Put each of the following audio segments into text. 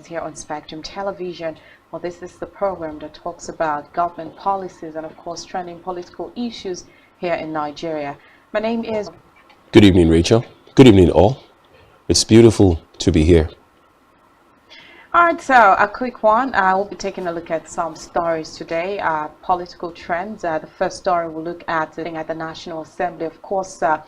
Here on Spectrum Television. Well, this is the program that talks about government policies and, of course, trending political issues here in Nigeria. My name is... Good evening, Rachel. Good evening, all. It's beautiful to be here. All right, so a quick one. We'll be taking a look at some stories today, political trends. The first story we'll look at the National Assembly. Of course, the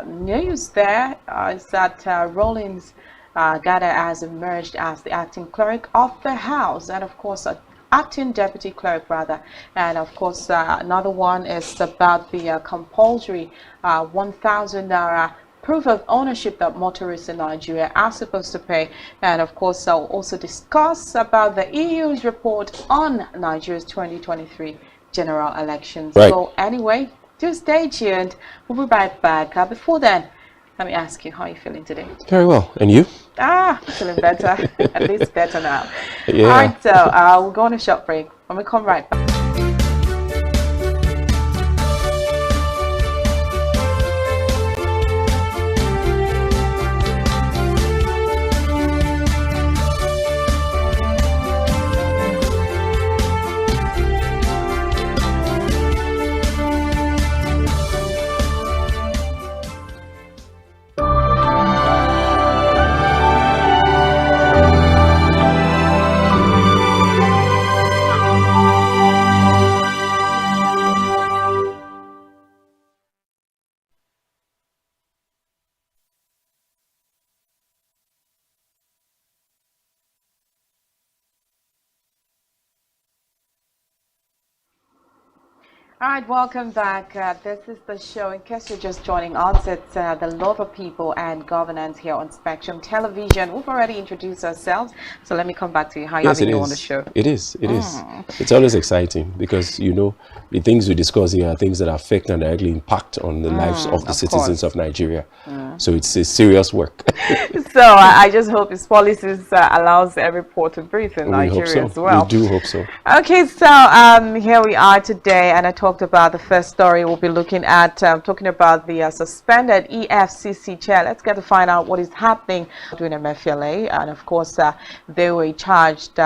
news there is that Rawlings Gada has emerged as the acting clerk of the House, and of course acting deputy clerk rather. And of course another one is about the compulsory 1,000 naira proof of ownership that motorists in Nigeria are supposed to pay. And of course I'll also discuss about the EU's report on Nigeria's 2023 general elections. Right. So anyway, just stay tuned. We'll be right back. Before then, let me ask you, how are you feeling today? Very well. And you? Feeling better. At least better now. Yeah. All right, so we'll go on a short break. When we come right back. All right, welcome back. This is the show. In case you're just joining us, it's the Love of People and Governance here on Spectrum Television. We've already introduced ourselves, so let me come back to you. How you having you on the show? It is. It's always exciting because, you know, the things we discuss here are things that affect and directly impact on the lives of the citizens of Nigeria. So it's a serious work. So I just hope his policies allows every port to breathe in Nigeria as well. We do hope so. Okay, so here we are today, and I talked about the first story. We'll be looking at talking about the suspended EFCC chair. Let's get to find out what is happening during MFLA, and of course they were charged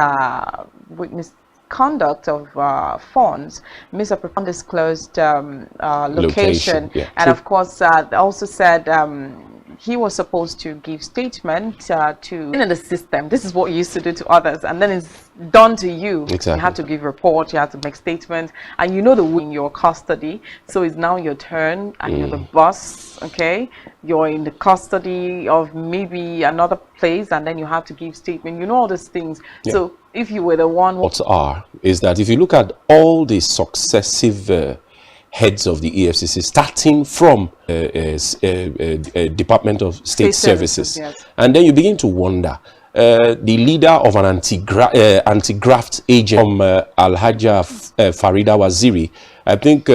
with misconduct of funds, undisclosed location, yeah. And of course they also said he was supposed to give statement to in the system. This is what you used to do to others, and then it's done to you. Exactly. You have to give report, you have to make statements, and you know the in your custody. So it's now your turn, and you're the boss. Okay, you're in the custody of maybe another place, and then you have to give statement. You know all these things. Yeah. So if you were the one, What are is that if you look at all the successive heads of the EFCC, starting from Department of State Services, yes. And then you begin to wonder, the leader of an anti-graft agent from Al-Hajja Farida Waziri, I think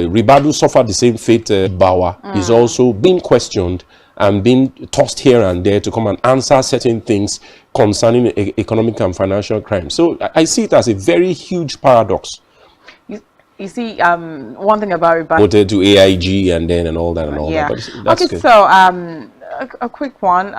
Ribadu suffered the same fate. Bawa is also being questioned and being tossed here and there to come and answer certain things concerning economic and financial crime. So I see it as a very huge paradox. You see, one thing about Ribadu, voted to AIG and then and all that and all yeah. that. But that's okay, good. so a quick one.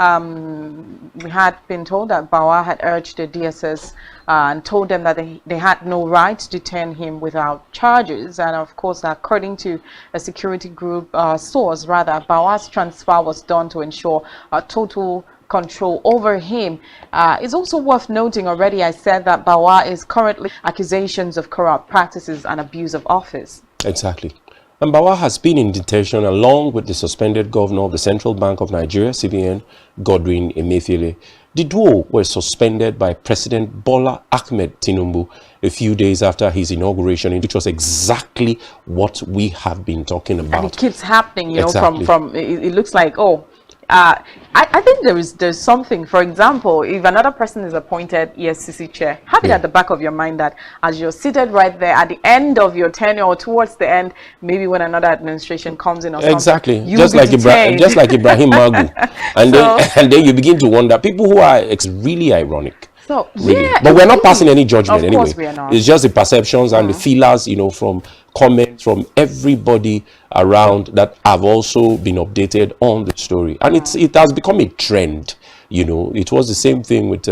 We had been told that Bawa had urged the DSS and told them that they had no right to detain him without charges. And of course, according to a security group source, rather, Bawa's transfer was done to ensure total control over him. It's also worth noting already, I said that Bawa is currently accusations of corrupt practices and abuse of office. Exactly. And Bawa has been in detention along with the suspended governor of the Central Bank of Nigeria, CBN, Godwin Emefiele. The duo were suspended by President Bola Ahmed Tinubu a few days after his inauguration, which was exactly what we have been talking about. And it keeps happening, you know, Exactly. from it looks like, oh, I think there's something. For example, if another person is appointed EFCC chair, have it at the back of your mind that as you're seated right there at the end of your tenure or towards the end, maybe when another administration comes in or something, Exactly, you'll just be like detained. just like Ibrahim Magu, and then you begin to wonder. People who are really ironic. So Really. yeah, But we're not passing any judgment of anyway. course we are not. It's just the perceptions and the feelers, you know, from comments from everybody around that have also been updated on the story. And it has become a trend You know, it was the same thing with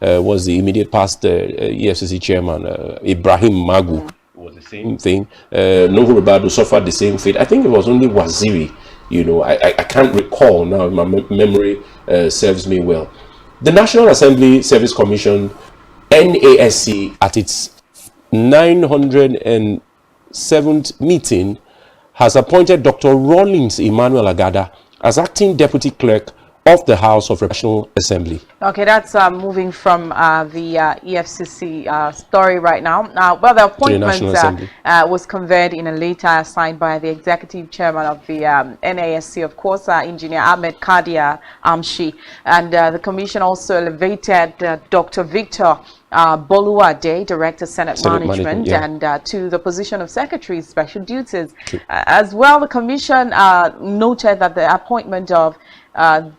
was the immediate past EFCC chairman Ibrahim Magu. It was the same thing. Nuhu Ribadu suffered the same fate. I think it was only Waziri. You know, I can't recall now. My memory serves me well. The National Assembly Service Commission, NASC, at its 907th meeting, has appointed Dr. Rawlings Emmanuel Agada as acting deputy clerk of the House of National Assembly. Okay, that's moving from the EFCC story right now. Well, the appointment was conveyed in a letter signed by the executive chairman of the NASC, of course, Engineer Ahmed Kadia Amshi, and the commission also elevated Dr. Victor Boluade, Director Senate Management, yeah. and to the position of Secretary Special Duties. As well, the commission noted that the appointment of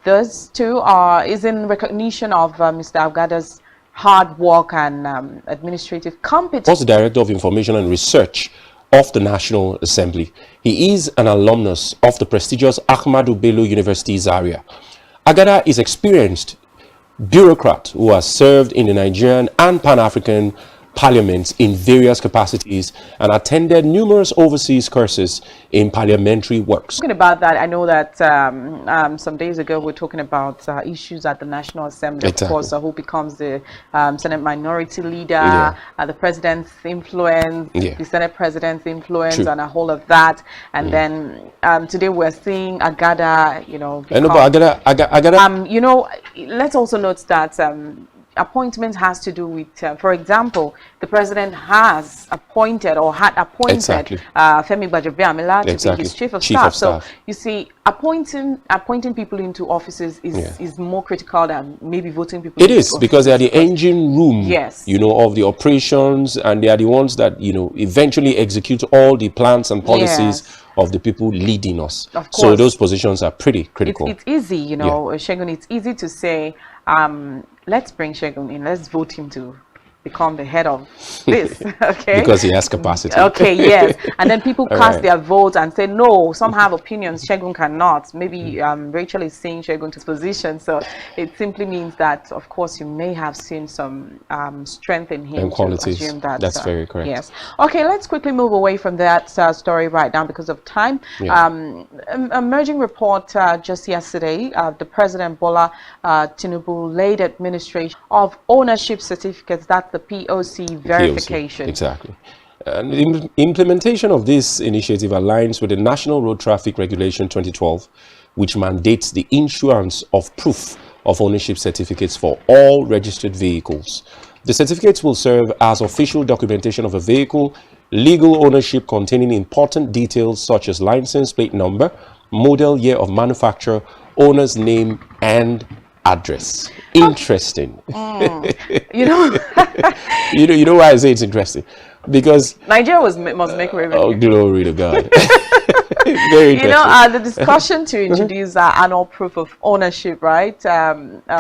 those two is in recognition of Mr. Agada's hard work and administrative competence. Was the Director of Information and Research of the National Assembly. He is an alumnus of the prestigious Ahmadu Bello University Zaria. Agada is experienced bureaucrat who has served in the Nigerian and Pan-African parliaments in various capacities and attended numerous overseas courses in parliamentary works. Talking about that, I know that some days ago we were talking about issues at the National Assembly, Exactly. of course, who becomes the Senate Minority Leader, the President's influence, the Senate President's influence, and a whole of that. And then today we're seeing Agada, you know, become, Agada. you know, let's also note that appointment has to do with, for example, the president has appointed or had appointed Femi Gbajabiamila to be his chief of staff. So you see, appointing people into offices is more critical than maybe voting people. It is, because they are the engine room, you know, of the operations, and they are the ones that, you know, eventually execute all the plans and policies of the people leading us. Of course. So those positions are pretty critical. It's easy, you know, Shegun, it's easy to say, let's bring Shegun in, let's vote him to become the head of this, okay? Because he has capacity. Okay, yes. And then people cast their votes and say, no, some have opinions, Shegun cannot. Maybe Rachel is saying Shegun to position. So it simply means that, of course, you may have seen some strength in him. And qualities. To assume that, that's very correct. Yes. Okay, let's quickly move away from that story right now because of time. Emerging report just yesterday, the President Bola Tinubu laid administration of ownership certificates, that's the POC verification. POC, exactly. And the implementation of this initiative aligns with the National Road Traffic Regulation 2012, which mandates the issuance of proof of ownership certificates for all registered vehicles. The certificates will serve as official documentation of a vehicle, legal ownership containing important details such as license plate number, model year of manufacture, owner's name, and address. Interesting. You know, you know why I say it's interesting? Because Nigeria must make revenue. Oh, glory to God. Very interesting. You know, the discussion to introduce annual proof of ownership, right?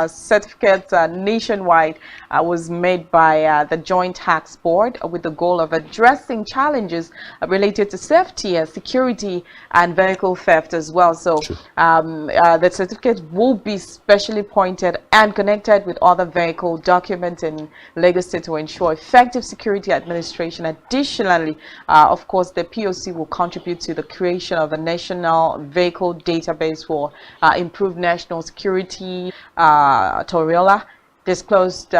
Certificate nationwide was made by the Joint Tax Board with the goal of addressing challenges related to safety, security, and vehicle theft as well. So the certificate will be specially pointed and connected with other vehicle documents in Lagos State to ensure effective security administration. Additionally, of course, the POC will contribute to the creation of a national vehicle database for improved national security. Toriola disclosed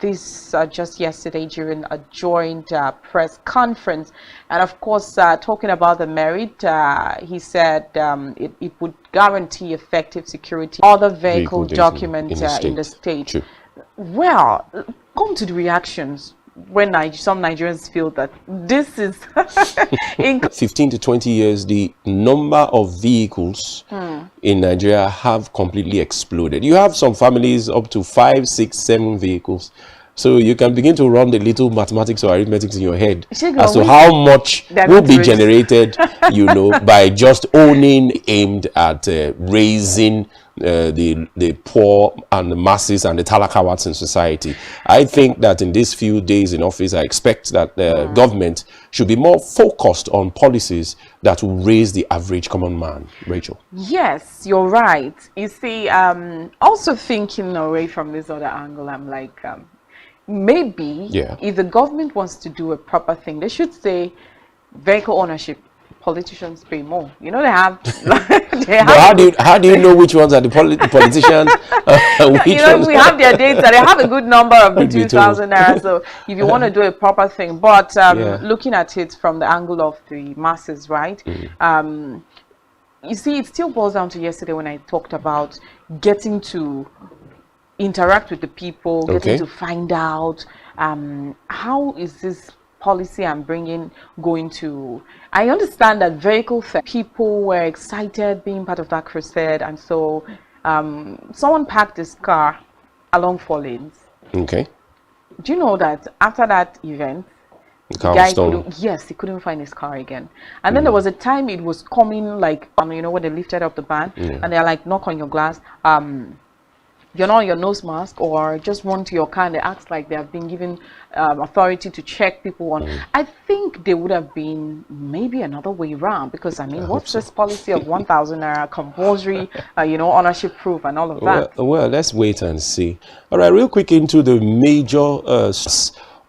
this just yesterday during a joint press conference. And of course, talking about the merit, he said it would guarantee effective security of other vehicle documents in the state. Well, come to the reactions when some Nigerians feel that this is 15 to 20 years, the number of vehicles in Nigeria have completely exploded. You have some families up to 5, 6, 7 vehicles. So you can begin to run the little mathematics or arithmetics in your head as to how much will be generated, you know, by just owning, aimed at raising the poor and the masses and the talakawats in society. I think that in these few days in office, I expect that the government should be more focused on policies that will raise the average common man. Rachel. Yes, you're right. You see, also thinking away from this other angle, I'm like, maybe if the government wants to do a proper thing, they should say vehicle ownership. Politicians pay more. You know, they have. But how do you know which ones are the politicians? You know, we have their data. They have a good number of the 2,000 naira. So if you want to do a proper thing, but looking at it from the angle of the masses, right? You see, it still boils down to yesterday when I talked about getting to interact with the people, getting to find out how is this policy I'm bringing going to. I understand that vehicle theft, people were excited being part of that crusade, and so someone parked his car along 4 lanes. Okay. Do you know that after that event, the guy he couldn't find his car again. And then there was a time it was coming, like, you know, when they lifted up the ban, and they're like, knock on your glass, you're not on your nose mask, or just run to your car, and they act like they have been given authority to check people on. I think they would have been maybe another way around, because I mean, what's this policy of 1,000 naira compulsory, you know, ownership proof and all of that? Well, let's wait and see. All right, real quick into the major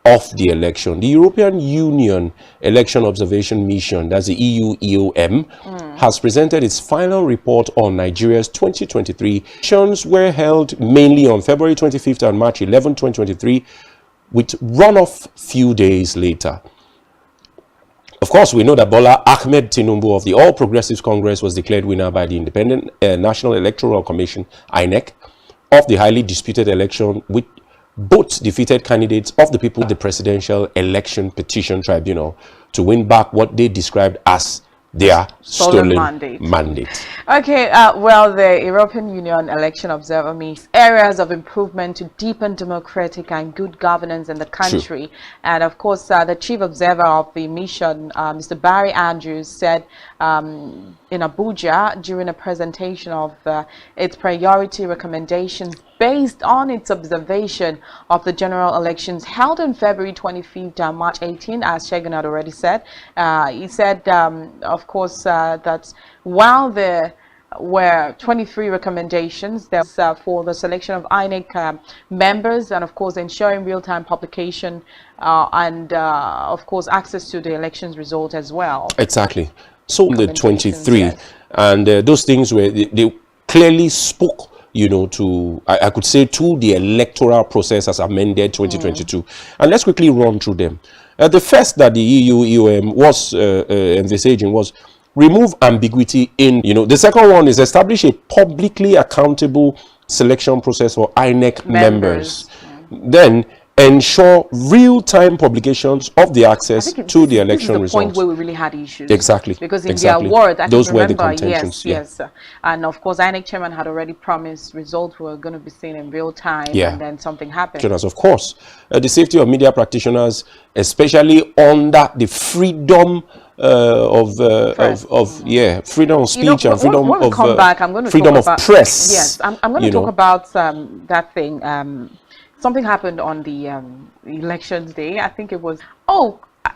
of the election. The European Union Election Observation Mission, that's the EU-EOM, has presented its final report on Nigeria's 2023 elections. Were held mainly on February 25th and March 11, 2023, with runoff few days later. Of course, we know that Bola Ahmed Tinubu of the All Progressives Congress was declared winner by the Independent National Electoral Commission, INEC, of the highly disputed election, with both defeated candidates of the people, the Presidential Election Petition Tribunal, to win back what they described as their stolen mandate. Okay, well, the European Union Election Observer means areas of improvement to deepen democratic and good governance in the country. And of course, the chief observer of the mission, Mr. Barry Andrews, said in Abuja during a presentation of its priority recommendations based on its observation of the general elections held on February 25th and March 18, as Shegun had already said. He said, of course, that while there were 23 recommendations for the selection of INEC members, and of course ensuring real-time publication and of course access to the elections result as well. Exactly. So the 23, and those things were, they clearly spoke, you know, to, I could say, to the electoral process as amended 2022. And let's quickly run through them. The first that the EU-EOM was envisaging was remove ambiguity in, you know, the second one is establish a publicly accountable selection process for INEC members. Then ensure real-time publications of the access to the election results. This is the point where we really had issues. Exactly. Because in their word, I those remember, were the contentions. Yes. And of course, INEC chairman had already promised results were going to be seen in real time, and then something happened. Of course, the safety of media practitioners, especially under the freedom freedom of speech, and freedom of freedom of press. Yes, I'm going to talk about that thing. Something happened on the elections day. I think it was,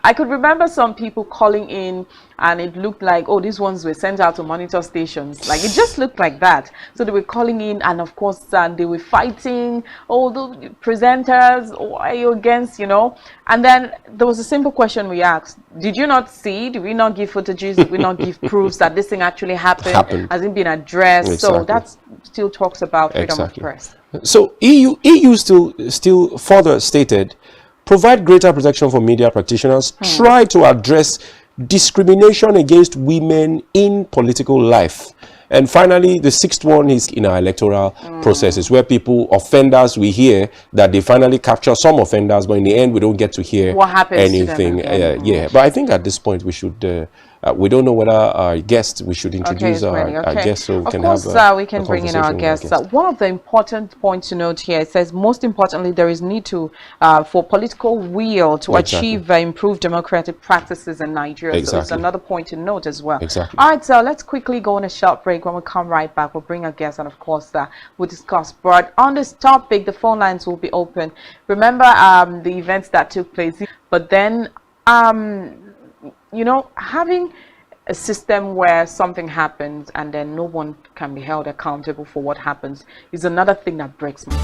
I could remember some people calling in, and it looked like, these ones were sent out to monitor stations. Like, it just looked like that. So they were calling in, and of course, they were fighting, the presenters, why are you against, you know? And then there was a simple question we asked. Did you not see? Did we not give footages? Did we not give proofs that this thing actually happened? Has it been addressed? Exactly. So that still talks about freedom of press. So EU still further stated, provide greater protection for media practitioners, try to address discrimination against women in political life. And finally, the sixth one is in our electoral processes, where offenders, we hear that they finally capture some offenders, but in the end, we don't get to hear what happens anything. To them But I think at this point, we should We don't know whether our guest, we should introduce our guest so we can have we can bring in our guests. One of the important points to note here, it says, most importantly, there is need to for political will to achieve improved democratic practices in Nigeria. So it's another point to note as well. All right, so let's quickly go on a short break. When we come right back, we'll bring our guests, and of course, we'll discuss. But on this topic, the phone lines will be open. Remember the events that took place, but then you know, having a system where something happens and then no one can be held accountable for what happens is another thing that breaks me.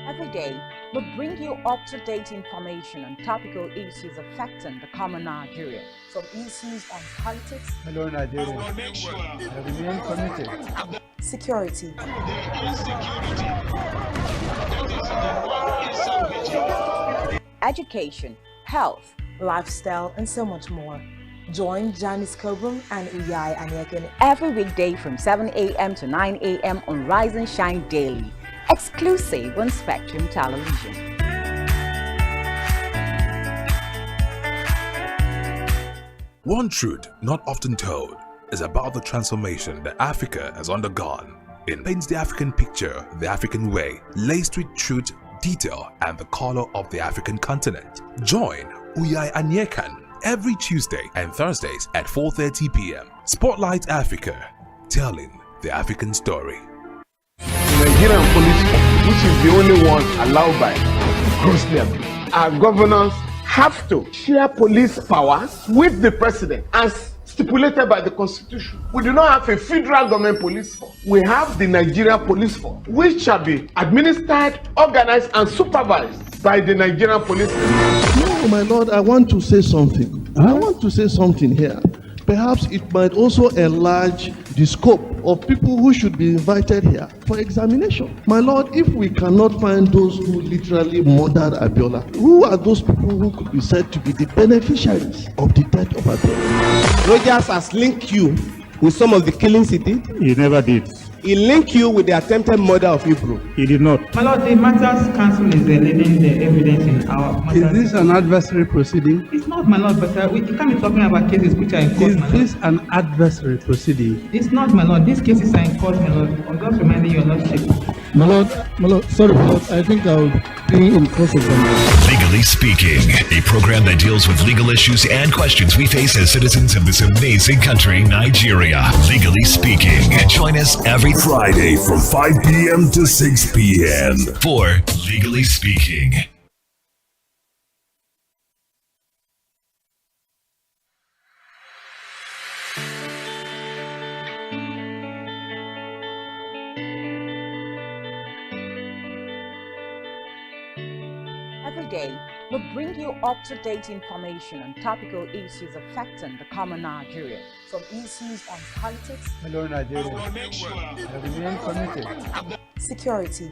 Every day, we bring you up-to-date information on topical issues affecting the common Nigeria. Some issues on politics. Hello, Nigeria. I remain committed. Security. Education, health, lifestyle, and so much more. Join Janice Kobum and Uyai Anyeken every weekday from 7 a.m. to 9 a.m. on Rise and Shine Daily, exclusive on Spectrum Television. One truth not often told is about the transformation that Africa has undergone. It paints the African picture the African way, laced with truth, detail, and the color of the African continent. Join Uyai Anyekan every Tuesday and Thursdays at 4:30 p.m. Spotlight Africa, telling the African story. The Nigerian police, which is the only one allowed by grossly abuse. Our governors have to share police powers with the president as stipulated by the constitution. We do not have a federal government police force. We have the Nigerian police force, which shall be administered, organized, and supervised by the Nigerian police force. No, my lord, I want to say something. I want to say something here. Perhaps it might also enlarge the scope of people who should be invited here for examination. My lord, if we cannot find those who literally murdered Abiola, who are those people who could be said to be the beneficiaries of the death of Abiola? Rogers has linked you with some of the killings he did. He never did. He linked you with the attempted murder of Hebrew. He did not. My lord, the Matters Council is leading the evidence in our matters. Is this an adversary proceeding? It's not, my lord, but we can't be talking about cases which are in court. Is this an adversary proceeding? It's not, my lord. These cases are in court, my lord. I'm just reminding you, your lordship. My lord, sorry, my lord, I think I'll be in court of Legally Speaking, a program that deals with legal issues and questions we face as citizens of this amazing country, Nigeria. Legally Speaking. Join us every Friday from 5 p.m. to 6 p.m. for Legally Speaking. Every day, we bring you up-to-date information on topical issues affecting the common Nigeria. Some issues on politics. Hello, Nigeria. I remain committed. Security.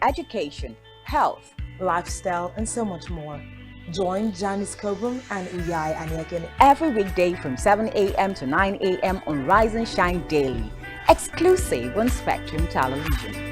Education, health, lifestyle, and so much more. Join Janice Kobum and Uyai Anyeken every weekday from 7 a.m. to 9 a.m. on Rise and Shine Daily, exclusive on Spectrum Television.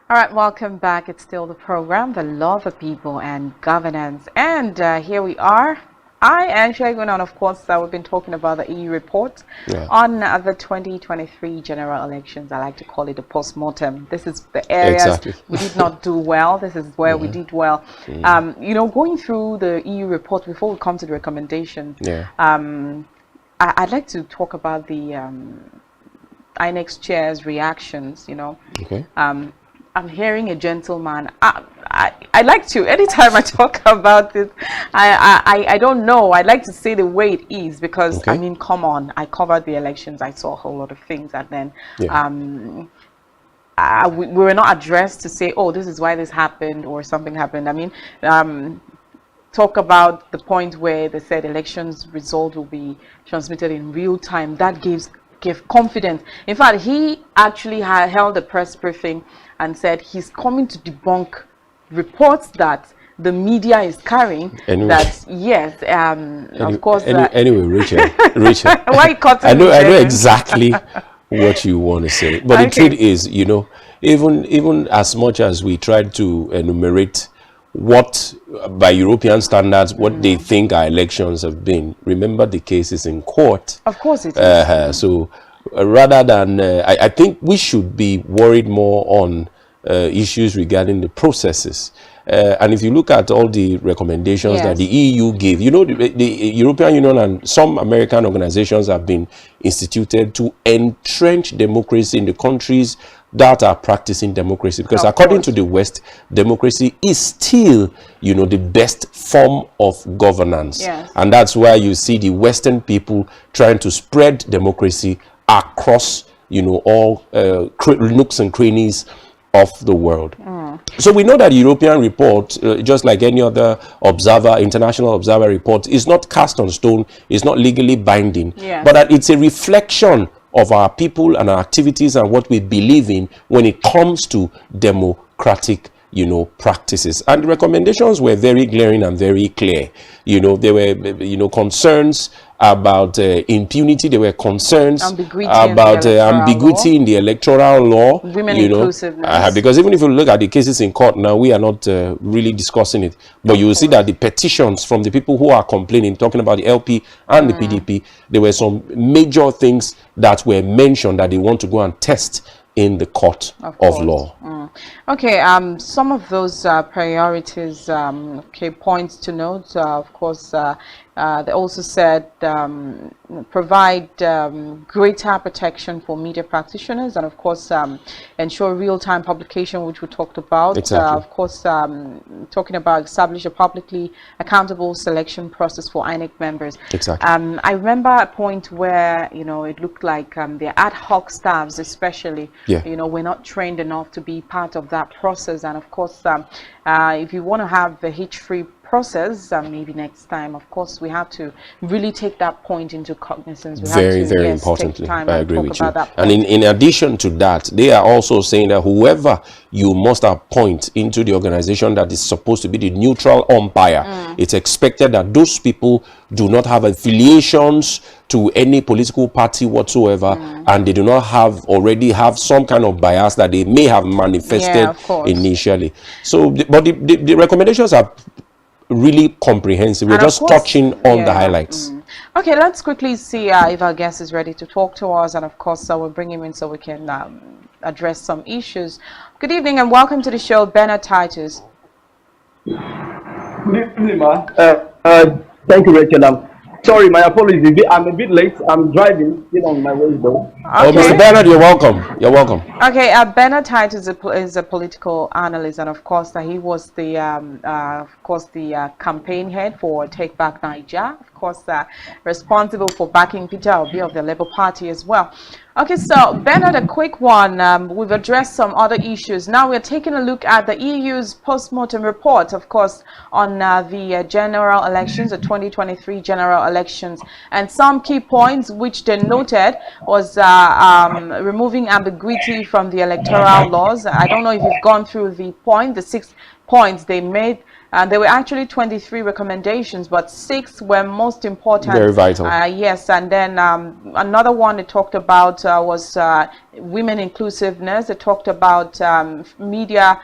All right, welcome back. It's still the program, The Law, the People, and Governance. And here we are. I and Shagun, and of course, we've been talking about the EU report on the 2023 general elections. I like to call it a post-mortem. This is the areas we did not do well. This is where we did well. You know, going through the EU report, before we come to the recommendation, I'd like to talk about the INEX chair's reactions, you know. I'm hearing a gentleman. I like to, anytime I talk about it, I don't know. I like to say the way it is because, I mean, come on. I covered the elections. I saw a whole lot of things. And then we were not addressed to say, oh, this is why this happened or something happened. I mean, talk about the point where they said elections result will be transmitted in real time. That gave confidence. In fact, he actually held a press briefing and said he's coming to debunk reports that the media is carrying. That yes, of course. Anyway, Richard, why you cut I know exactly what you want to say, but the truth is, you know, even as much as we tried to enumerate what, by European standards, what they think our elections have been, remember the cases in court. Of course it is. So rather than, I think we should be worried more on issues regarding the processes. And if you look at all the recommendations that the EU gave, you know, the European Union and some American organizations have been instituted to entrench democracy in the countries that are practicing democracy, because according to the West, democracy is still, you know, the best form of governance. And that's why you see the Western people trying to spread democracy across, you know, all nooks and crannies of the world. So we know that the European report, just like any other international observer report, is not cast on stone, is not legally binding, but that it's a reflection of our people and our activities and what we believe in when it comes to democratic, you know, practices. And the recommendations were very glaring and very clear. You know, there were, you know, concerns about impunity. There were concerns about ambiguity in the electoral law. Women you know, inclusiveness. because even if you look at the cases in court now, we are not really discussing it. But you will see that the petitions from the people who are complaining, talking about the LP and the PDP, there were some major things that were mentioned that they want to go and test in the court of law. Okay, some of those priorities, points to note, of course, they also said provide greater protection for media practitioners and, of course, ensure real-time publication, which we talked about. Of course, talking about establish a publicly accountable selection process for INEC members. I remember a point where, you know, it looked like the ad hoc staffs especially, you know, were not trained enough to be part of that process. And, of course, if you want to have the hitch-free process, maybe next time, of course, we have to really take that point into cognizance. We very importantly, I agree with you. And in addition to that, they are also saying that whoever you must appoint into the organization that is supposed to be the neutral umpire, it's expected that those people do not have affiliations to any political party whatsoever, and they do not already have some kind of bias that they may have manifested initially. So, but the recommendations are really comprehensive. We're just touching on the highlights. Okay, let's quickly see if our guest is ready to talk to us, and of course we'll bring him in so we can address some issues. Good evening and welcome to the show, Bernard Titus. Good evening, ma. Thank you, Rachel. Sorry, my apologies. I'm a bit late. I'm driving. Still on my way though. Oh, Mr. Bernard, you're welcome. You're welcome. Okay, Bernard Titus is a political analyst, and of course, he was the campaign head for Take Back Niger. Of course, responsible for backing Peter Obi of the Labour Party as well. Okay, so Bernard, a quick one. We've addressed some other issues. Now we're taking a look at the EU's post-mortem report, of course, on the general elections, the 2023 general elections. And some key points which they noted was removing ambiguity from the electoral laws. I don't know if you've gone through the 6 points they made There were actually 23 recommendations, but 6 were most important. Very vital. Yes, and then another one they talked about was women inclusiveness. They talked about media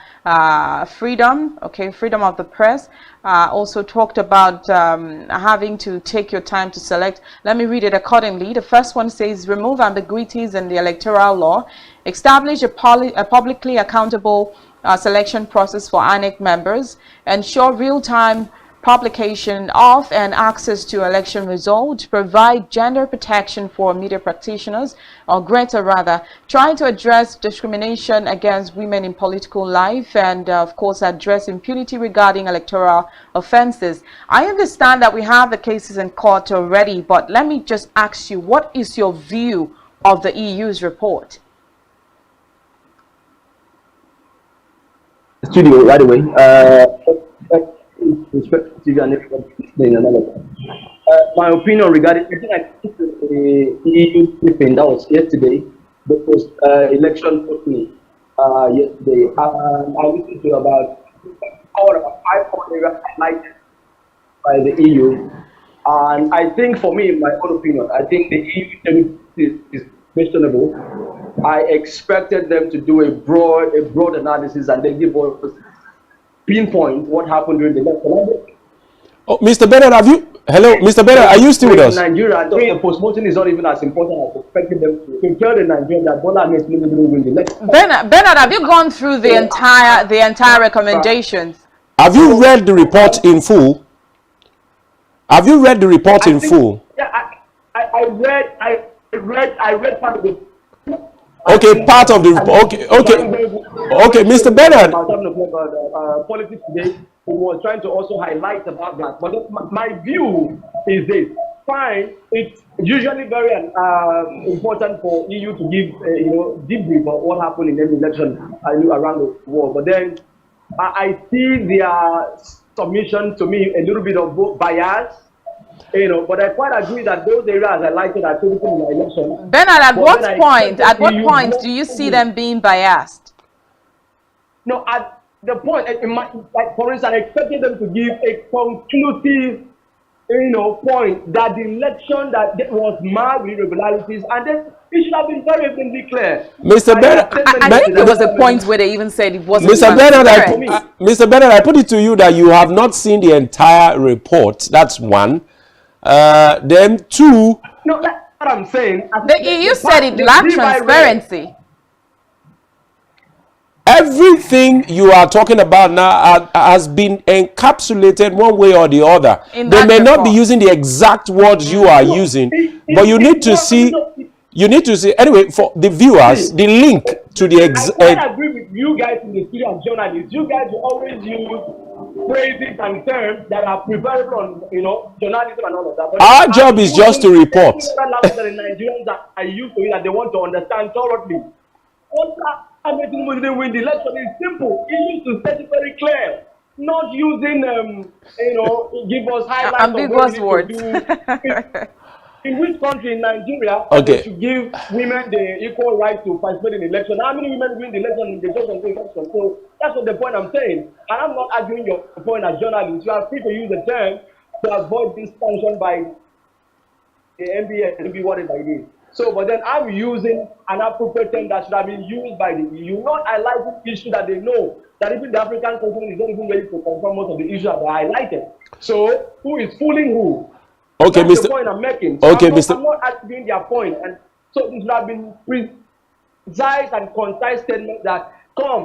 freedom, freedom of the press. Also talked about having to take your time to select. Let me read it accordingly. The first one says, remove ambiguities in the electoral law, establish a publicly accountable selection process for INEC members, ensure real-time publication of and access to election results, provide gender protection for media practitioners, or greater rather, try to address discrimination against women in political life, and of course address impunity regarding electoral offenses. I understand that we have the cases in court already, but let me just ask you, what is your view of the EU's report? Studio right away. SpectrumTv and everybody. My opinion regarding, I think the EU briefing that was yesterday, the post-election voting yesterday. I listened to about 5 areas highlighted by the EU, and I think for me, in my own opinion, I think the EU is questionable. I expected them to do a broad analysis and then give us pinpoint what happened during the election. Oh, Mr. Bernard, hello, Mr. Bernard, are you still with us? Nigeria, the post-mortem is not even as important as expecting them to tell the Nigerians that Bola Ahmed Tinubu will win the election. Bernard, have you gone through the entire recommendations? Have you read the report in full? Have you read the report in full? Yeah, I read part of it. Okay, part of the okay, Mr. Bernard. Politics today, we were trying to also highlight about that. But my view is this: fine, it's usually very important for EU to give debrief of what happened in any election around the world. But then I see their submission to me a little bit of both bias. But I quite agree that those areas I like it are critical in the election. Bernard, at what point do you see them being biased? No, at the point, like for instance, I expected them to give a conclusive, point that the election that was marked with irregularities, and then it should have been very evidently clear. Mr. Bernard, I think there was a point where they even said it wasn't. Mr. Bernard, I put it to you that you have not seen the entire report. That's one. Then 2. No, that's what I'm saying. The EU said it lacked transparency. Everything you are talking about now has been encapsulated one way or the other. They may not be using the exact words you are using, but you need to see. You need to see anyway for the viewers the link to the I agree with you guys in the studio and journalists. You guys will always use phrases and terms that are preferable on journalism and all of that. But our job is just to report. The Nigerians that are used to it and they want to understand thoroughly. What Ahmed didn't win the election is simple. He used to set it very clear. Not using give us highlights ambiguous words. In which country in Nigeria to give women the equal right to participate in the election? How many women win the election in the election? So that's what the point I'm saying. And I'm not arguing your point as journalists. You are free to use the term to avoid this sanction by the NBA and be whatever it is. So, but then I'm using an appropriate term that should have been used by the EU, not highlighting issue that they know that even the African continent is not even ready to confirm most of the issues that they highlighted. So, who is fooling who? Okay, that's Mr. the point I'm making. So okay, I'm not arguing their point, and so this should have been precise and concise statement that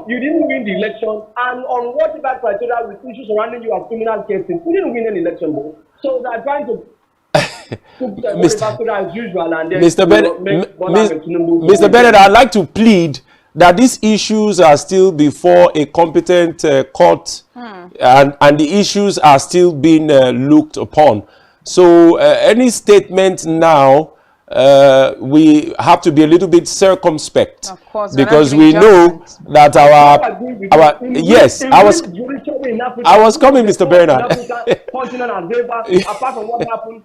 you didn't win the election, and on whatever criteria with issues surrounding you as criminal cases, you didn't win an election, though. So they're trying to Mr. Bennett, I'd like to plead that these issues are still before a competent court, and the issues are still being looked upon. So any statement now, we have to be a little bit circumspect, of course, because we know that yes, I was coming, Mr. Bernard. Apart from what happened.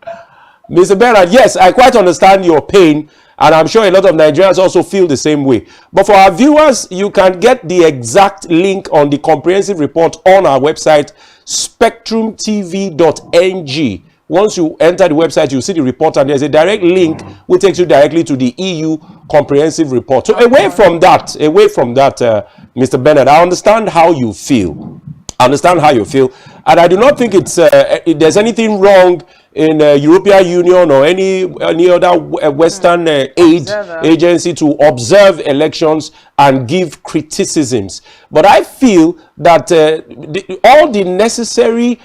Mr. Bernard, yes, I quite understand your pain, and I'm sure a lot of Nigerians also feel the same way. But for our viewers, you can get the exact link on the comprehensive report on our website, SpectrumTv.ng. Once you enter the website, you see the report, and there's a direct link which takes you directly to the EU comprehensive report. So away from that, Mr. Bernard, I understand how you feel. And I do not think there's anything wrong in European Union or any other Western aid agency to observe elections and give criticisms. But I feel that all the necessary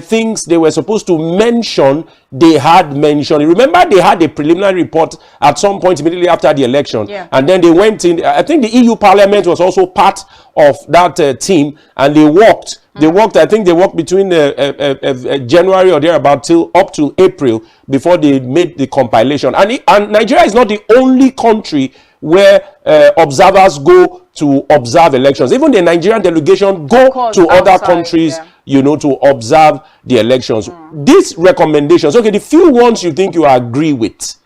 things they were supposed to mention, they had mentioned. Remember, they had a preliminary report at some point immediately after the election, and then they went in. I think the EU Parliament was also part of that team, and they worked. They worked. I think they worked between January or thereabout up to April before they made the compilation. And Nigeria is not the only country where observers go to observe elections. Even the Nigerian delegation go to other countries, to observe the elections. These recommendations, okay, the few ones you think you agree with,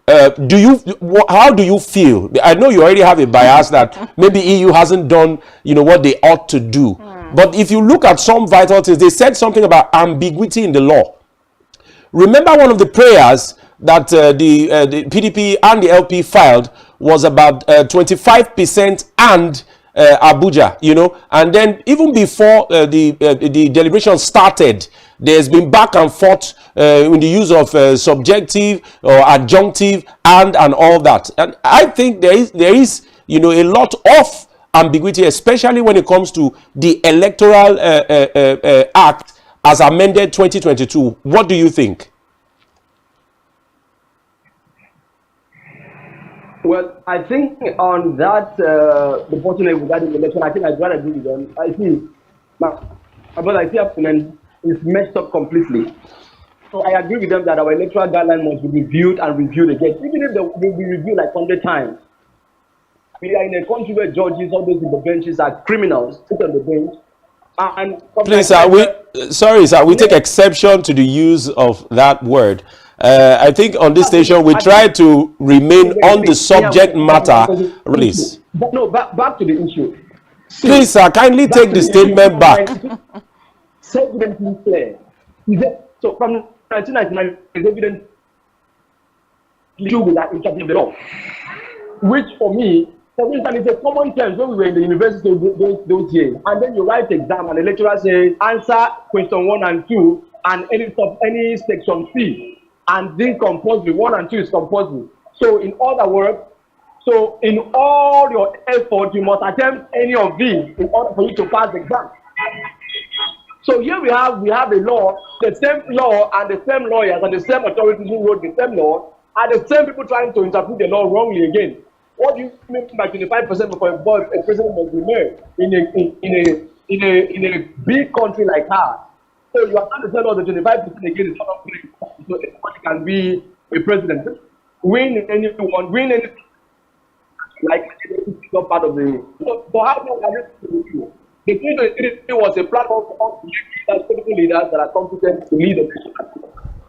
how do you feel? I know you already have a bias that maybe EU hasn't done, what they ought to do. But if you look at some vital things, they said something about ambiguity in the law. Remember, one of the prayers that the PDP and the LP filed was about 25% and Abuja, and then even before the deliberation started, there's been back and forth in the use of subjective or adjunctive and all that. And I think there is a lot of ambiguity, especially when it comes to the Electoral Act as amended 2022. What do you think? Well, I think on that, the fortunate regarding the election, I think I'd rather agree with them. I see, but I see is messed up completely. So I agree with them that our electoral guideline must be reviewed and reviewed again, even if they will be reviewed like 100 times. We are in a country where judges, all those in the benches, are criminals, sit on the bench. Please, sir, we take exception to the use of that word. I think on this station we try to remain on the subject matter. Please. No, back to the issue. Please, sir, kindly take the statement back. Evidently clear. So from 1999, is evident with that interpreting the law, which for me, for instance, it's a common term when we were in the university those years, and then you write exam and the lecturer says answer question 1 and 2 and any section C, and then compulsory 1 and 2 is compulsory. So in other words, so in all your effort, you must attempt any of these in order for you to pass the exam. So here we have a law, the same law and the same lawyers and the same authorities who wrote the same law are the same people trying to interpret the law wrongly again. What do you mean by 25% before a president must be made in a big country like ours? So you are trying to tell us that 25% again is not great. So anybody can be a president, win anyone, win anything. Like it's not part of the. So how do you? The 2023 was a platform for political leaders that are competent to lead the nation.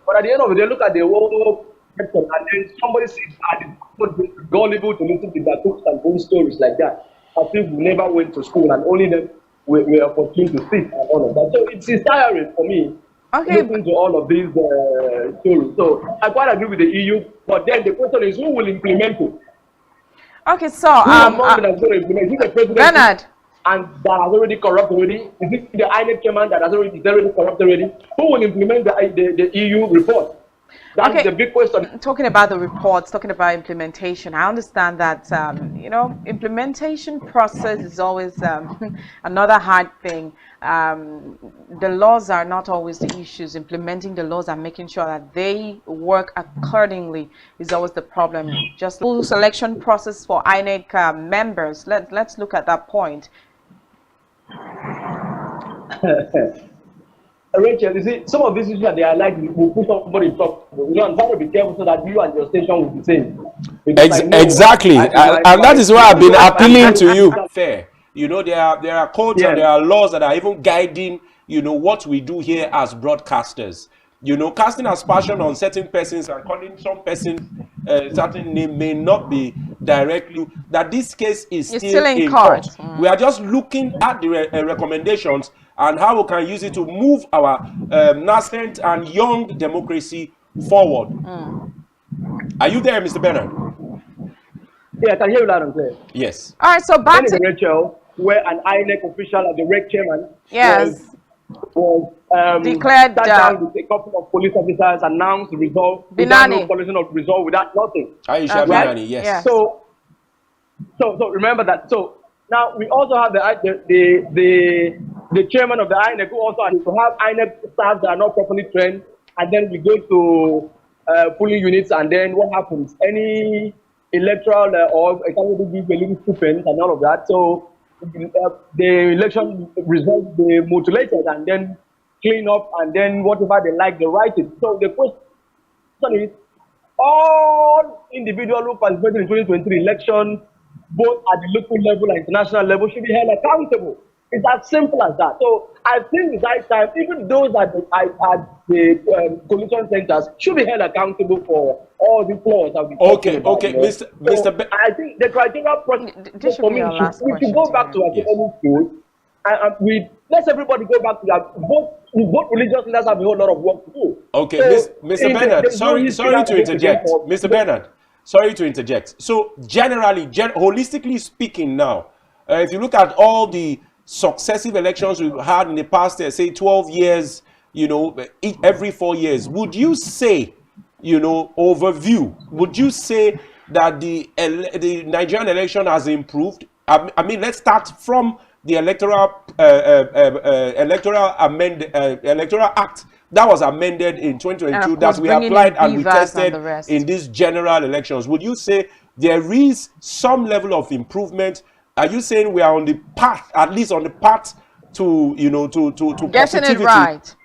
But at the end of the day, look at the whole sector, and then somebody sits at the gullible to listen to their books and own stories like that. As if we never went to school and only then we are opportune to sit and all of that. So it's tiring for me listening to all of these stories. So I quite agree with the EU, but then the question is who will implement it? Okay, so Bernard. And that has already corrupt already. Is it the INEC chairman that has already corrupt already? Who will implement the EU report? That's the big question. Talking about the reports, talking about implementation, I understand that implementation process is always another hard thing. The laws are not always the issues. Implementing the laws and making sure that they work accordingly is always the problem. Just the full selection process for INEC members. Let's look at that point. Rachel, you see, some of these issues that they are like, will put somebody in top. I'm trying to be careful so that you and your station will be safe. Exactly, and that is why I've been appealing to you. Fair, there are codes and there are laws that are even guiding, what we do here as broadcasters. Casting aspersion on certain persons and calling some person certain name may not be directly that this case is still in court. We are just looking at the recommendations and how we can use it to move our nascent and young democracy forward. Are you there, Mr. Bernard? Yeah, I can hear you loud and clear. Yes. All right, so back to Rachel, where an INEC official at the reg chairman was declared sat down with a couple of police officers, announced the result, without no collection of result, without nothing. Aisha Binani, yes. So remember that. So now we also have the chairman of the INEC who also has to have INEC staff that are not properly trained, and then we go to polling units, and then what happens? Any electoral or economic give a little stipend and all of that. So the election results they mutilated and then clean up, and then whatever they like they write it. So the question is, all individuals who participated in 2023 election, both at the local level and international level, should be held accountable. It's as simple as that. So I think it's high time, even those at the coalition centers should be held accountable for all the flaws that we Mr. I think the criteria process for me, we should go back to academic school, and let everybody go back to that. Both religious leaders have a whole lot of work to do. Okay, so Mr. Bernard, sorry to interject. Mr. Bernard, sorry to interject. So generally, holistically speaking now, if you look at all the successive elections we've had in the past, say 12 years, every 4 years, would you say, overview, would you say that the Nigerian election has improved? I mean, let's start from the electoral act that was amended in 2022 that we applied and we tested in these general elections. Would you say there is some level of improvement? Are you saying we are on the path, at least on the path to to getting positivity? It right?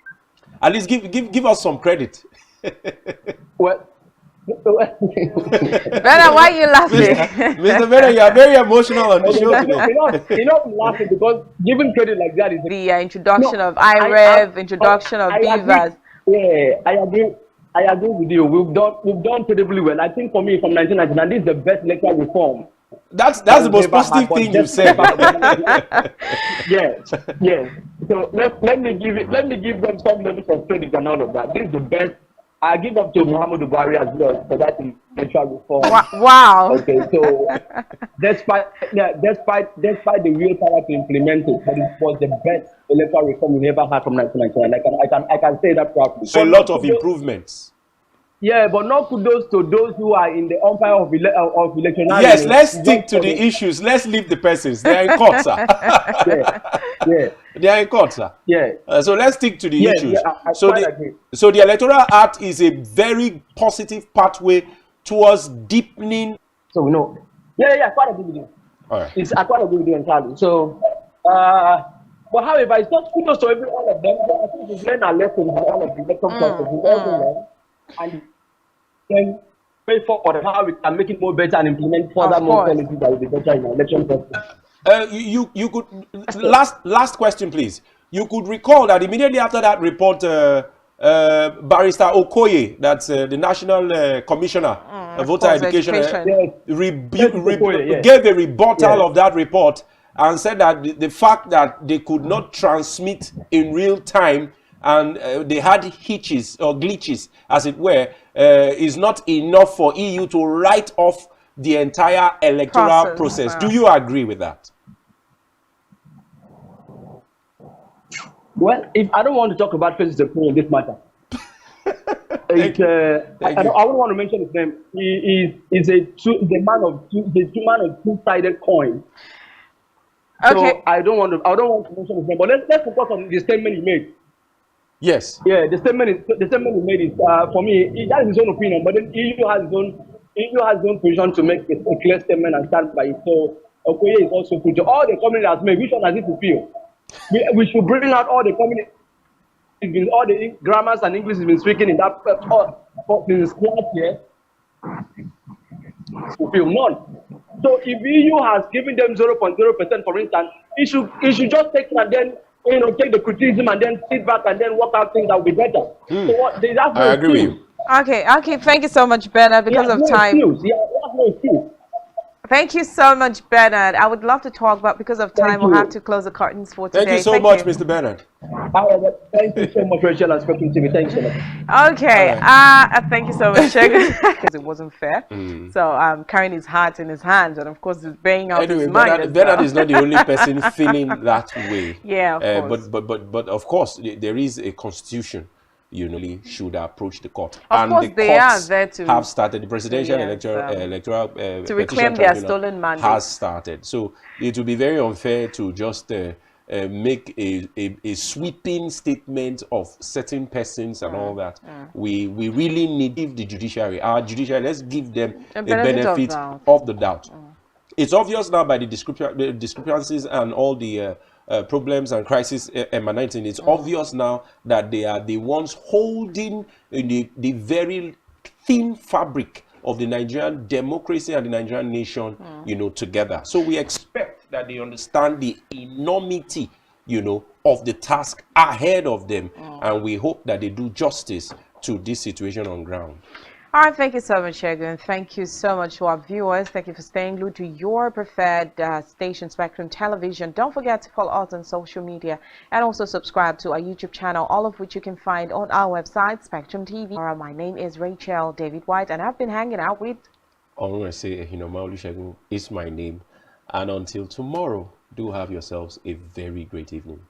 At least give us some credit. Well, Bernard, why are you laughing? Mr. Bernard, you are very emotional on the show today. I'm laughing because giving credit like that is the introduction of IREV, introduction of BVAS. Yeah, I agree with you. We've done incredibly well. I think for me, from 1999, this is the best electoral reform. That's the most positive thing you said. Yes. So let me give them some level of credit and all of that. This is the best. I give up to Muhammadu Buhari as well for that electoral reform. Wow. Okay, so despite the willpower to implement it, but it was the best electoral reform we ever had from 1999. I can say that proudly. So a lot of improvements. Yeah, but not kudos to those who are in the umpire of election. Yes, let's stick to the issues. Let's leave the persons. They are in court, sir. Yeah. They are in court, sir. Yeah. So let's stick to the issues. I so the Electoral Act is a very positive pathway towards deepening. So we know. Yeah, quite agree with you. All right. I quite agree with you entirely. So, but however, it's not kudos to every one of them. I think we've learned our lesson from all of the election process. And then pay forward how we can make it more better and implement further more policies that will be better in the election process. You could last question, please. You could recall that immediately after that report, Barrister Okoye, that's the National Commissioner of Voter Education, gave a rebuttal of that report and said that the fact that they could not transmit in real time and they had hitches or glitches, as it were, is not enough for EU to write off the entire electoral process. Do you agree with that? Well, if I don't want to talk about President Okoye in this matter, I don't want to mention his name. He is a man of two-sided coin. Okay. So I don't want to mention his name. But let's focus on the statement he made. Yes. Yeah, the statement he made is for me. That is his own opinion, but then EU has his own position to make a clear statement and stand by it. So Okoye is also put all the community has made. Which one has it to feel? We should bring out all the community, all the grammars and English has been speaking in that in this class here. To feel none. So if EU has given them 0.0%, for instance, it should just take it and then take the criticism and then sit back and then work out things that will be better. So I agree with you. Okay, thank you so much, Bernard, because of time. Thank you so much, Bernard. I would love to talk, but because of time, we'll have to close the curtains for today. Thank you so much, Mr. Bernard. Thank you so much, Rachel, and SpectrumTv. Thanks so much. Okay. Thank you so much, because it wasn't fair. So carrying his heart in his hands, and of course, he's baying out his mind. Bernard is not the only person feeling that way. Yeah, of course. But of course, there is a constitution. You know, should approach the court. Of course, they are there to have started. The presidential electoral to reclaim their stolen mandate has started. So it would be very unfair to just make a sweeping statement of certain persons and all that. We really need to give the judiciary, our judiciary, let's give them a benefit of the doubt. It's obvious now by the discrepancies and all the problems and crises emanating. It's obvious now that they are the ones holding the very thin fabric of the Nigerian democracy and the Nigerian nation, you know, together. So we expect that they understand the enormity, you know, of the task ahead of them, and we hope that they do justice to this situation on ground. All right, thank you so much, Shegun. Thank you so much to our viewers. Thank you for staying glued to your preferred station, Spectrum Television. Don't forget to follow us on social media and also subscribe to our YouTube channel, all of which you can find on our website, Spectrum TV. My name is Rachel David White, and I've been hanging out with... I want to say, Hinoma Olusegun is my name. And until tomorrow, do have yourselves a very great evening.